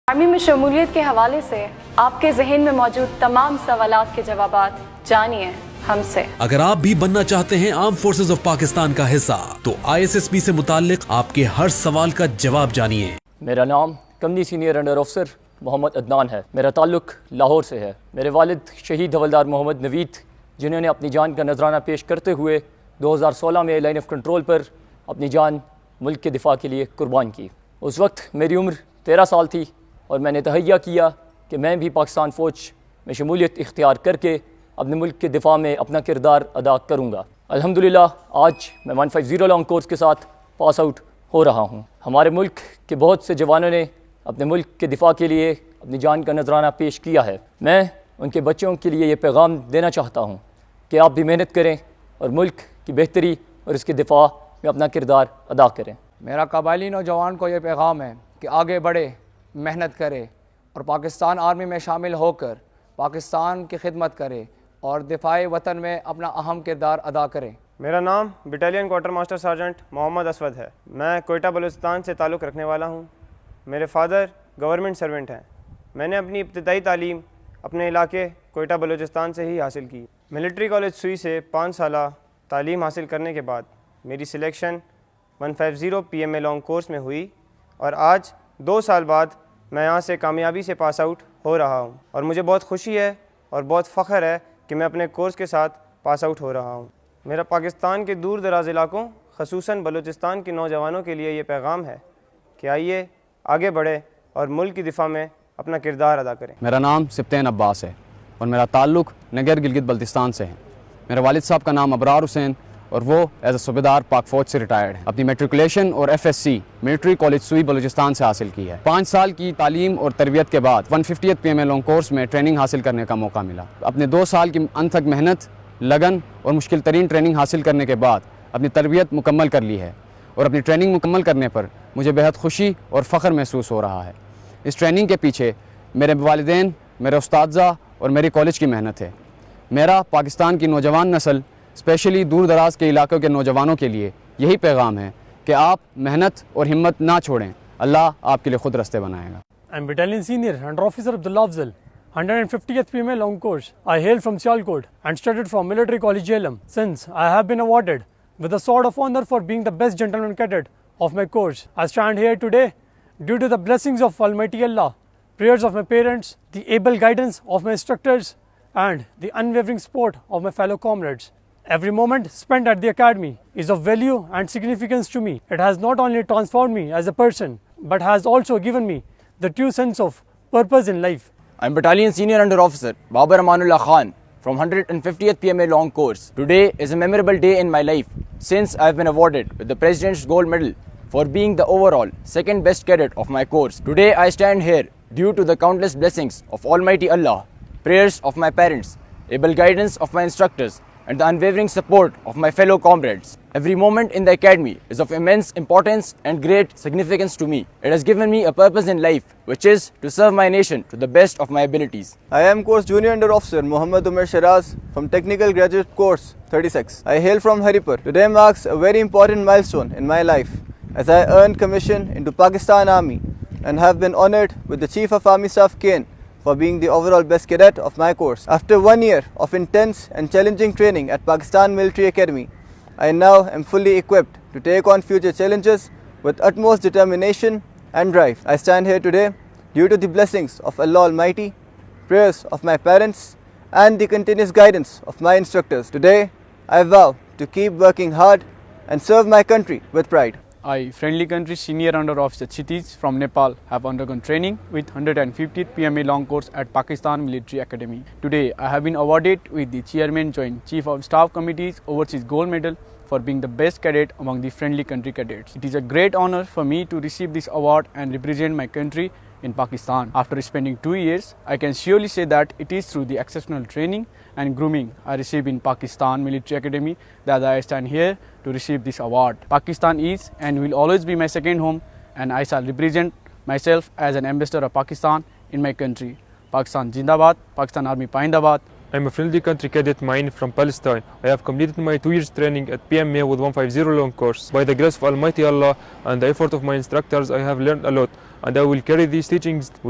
Army में शमूलियत के हवाले से आपके जहन में मौजूद तमाम सवालात के जवाबात जानिए हमसे। अगर आप भी बनना चाहते हैं आर्म फोर्सेज ऑफ पाकिस्तान का हिस्सा तो ISSB से मुताल्लिक आपके हर सवाल का जवाब जानिए। मेरा नाम company senior under officer Mohammad Adnan है। मेरा ताल्लुक लाहौर से है। मेरे वालिद शहीद हवलदार मोहम्मद नवीद, जिन्होंने अपनी जान का नजराना पेश करते हुए 2016 में लाइन ऑफ कंट्रोल पर अपनी जान मुल्क के दिफा के लिए कुर्बान की। उस वक्त मेरी उम्र 13 साल थी और मैंने तहैया किया कि मैं भी पाकिस्तान फ़ौज में शमूलियत इख्तियार करके अपने मुल्क के दिफा में अपना किरदार अदा करूँगा। अल्हम्दुलिल्लाह आज मैं 150 लॉन्ग कोर्स के साथ पास आउट हो रहा हूँ। हमारे मुल्क के बहुत से जवानों ने अपने मुल्क के दिफा के लिए अपनी जान का नजराना पेश किया है। मैं उनके बच्चों के लिए ये पैगाम देना चाहता हूँ कि आप भी मेहनत करें और मुल्क की बेहतरी और इसके दिफा में अपना किरदार अदा करें। मेरा कबायली नौजवान को ये पैगाम है कि आगे बढ़े, मेहनत करे और पाकिस्तान आर्मी में शामिल होकर पाकिस्तान की खिदमत करे और दिफाए वतन में अपना अहम किरदार अदा करें। मेरा नाम battalion quartermaster sergeant Mohammad Aswad है। मैं कोयटा बलूचिस्तान से ताल्लुक़ रखने वाला हूँ। मेरे फादर गवर्नमेंट सर्वेंट हैं। मैंने अपनी इब्तदाई तालीम अपने इलाके कोयटा बलूचिस्तान से ही हासिल की। मिलिट्री कॉलेज सुई से 5 साल तालीम हासिल करने के बाद मेरी सिलेक्शन 150 PMA लॉन्ग कोर्स में हुई और आज 2 साल बाद मैं यहाँ से कामयाबी से पास आउट हो रहा हूँ और मुझे बहुत खुशी है और बहुत फ़ख्र है कि मैं अपने कोर्स के साथ पास आउट हो रहा हूँ। मेरा पाकिस्तान के दूर दराज इलाकों ख़ुसूसन बलूचिस्तान के नौजवानों के लिए ये पैगाम है कि आइए आगे बढ़े और मुल्क की दिफा में अपना किरदार अदा करें। मेरा नाम सिप्तेन अब्बास है और मेरा ताल्लुक़ नगर गिलगित बल्तिस्तान से है। मेरे वालिद साहब का नाम अबरार हुसैन और वो एज ए सूबेदार पाक फ़ौज से रिटायर्ड है। अपनी मेट्रिकुलेशन और FSC मिलिट्री कॉलेज सुई बलूचिस्तान से हासिल की है। 5 साल की तालीम और तरबियत के बाद 150 PMA लॉन्ग कोर्स में ट्रेनिंग हासिल करने का मौका मिला। अपने 2 साल की अनथक मेहनत, लगन और मुश्किल तरीन ट्रेनिंग हासिल करने के बाद अपनी तरबियत मुकम्मल कर ली है और अपनी ट्रेनिंग मुकम्मल करने पर मुझे बेहद खुशी और फ़ख्र महसूस हो रहा है। इस ट्रेनिंग के पीछे मेरे वालिदैन, मेरे उस्तादज़ा और मेरी कॉलेज की मेहनत है। मेरा पाकिस्तान की नौजवान नस्ल स्पेशली दूर दराज के इलाकों के नौजवानों के लिए यही पैगाम है कि आप मेहनत और हिम्मत ना छोड़ें, अल्लाह आपके लिए खुद रास्ते बनाएगा। I am Battalion Senior Under Officer Abdullah Afzal, 150th PMA Long Course. I hail from Sialkot and studied from Military College JLM. Since I have been awarded with the Sword of Honor for being the best gentleman cadet of my course, I stand here today due to the blessings of Almighty Allah, prayers of my parents, the able guidance of my instructors and the unwavering support of my fellow comrades. Every moment spent at the academy is of value and significance to me. It has not only transformed me as a person, but has also given me the true sense of purpose in life. I am Battalion Senior Under Officer Babar Amanullah Khan from 150th PMA Long Course. Today is a memorable day in my life since I have been awarded with the President's Gold Medal for being the overall second best cadet of my course. Today I stand here due to the countless blessings of Almighty Allah, prayers of my parents, able guidance of my instructors, and the unwavering support of my fellow comrades. Every moment in the academy is of immense importance and great significance to me. It has given me a purpose in life, which is to serve my nation to the best of my abilities. I am Course Junior Under Officer Muhammad Umar Shiraz from Technical Graduate Course 36. I hail from Haripur. Today marks a very important milestone in my life as I earned commission into Pakistan Army and have been honored with the Chief of Army Staff cane for being the overall best cadet of my course. After 1 year of intense and challenging training at Pakistan Military Academy, I now am fully equipped to take on future challenges with utmost determination and drive. I stand here today due to the blessings of Allah Almighty, prayers of my parents, and the continuous guidance of my instructors. Today, I vow to keep working hard and serve my country with pride. I, Friendly Country Senior Under Officer Kshitij from Nepal, have undergone training with 150th PMA Long Course at Pakistan Military Academy. Today, I have been awarded with the Chairman Joint Chief of Staff Committee's Overseas Gold Medal for being the best cadet among the Friendly Country cadets. It is a great honor for me to receive this award and represent my country in Pakistan. After spending 2 years, I can surely say that it is through the exceptional training and grooming I received in Pakistan Military Academy that I stand here to receive this award. Pakistan is and will always be my second home, and I shall represent myself as an ambassador of Pakistan in my country. Pakistan Zindabad, Pakistan Army Pahindabad. I am a Friendly Country cadet mine from Palestine. I have completed my 2 years training at PMA with 150 long course. By the grace of Almighty Allah and the effort of my instructors, I have learned a lot, and I will carry these teachings with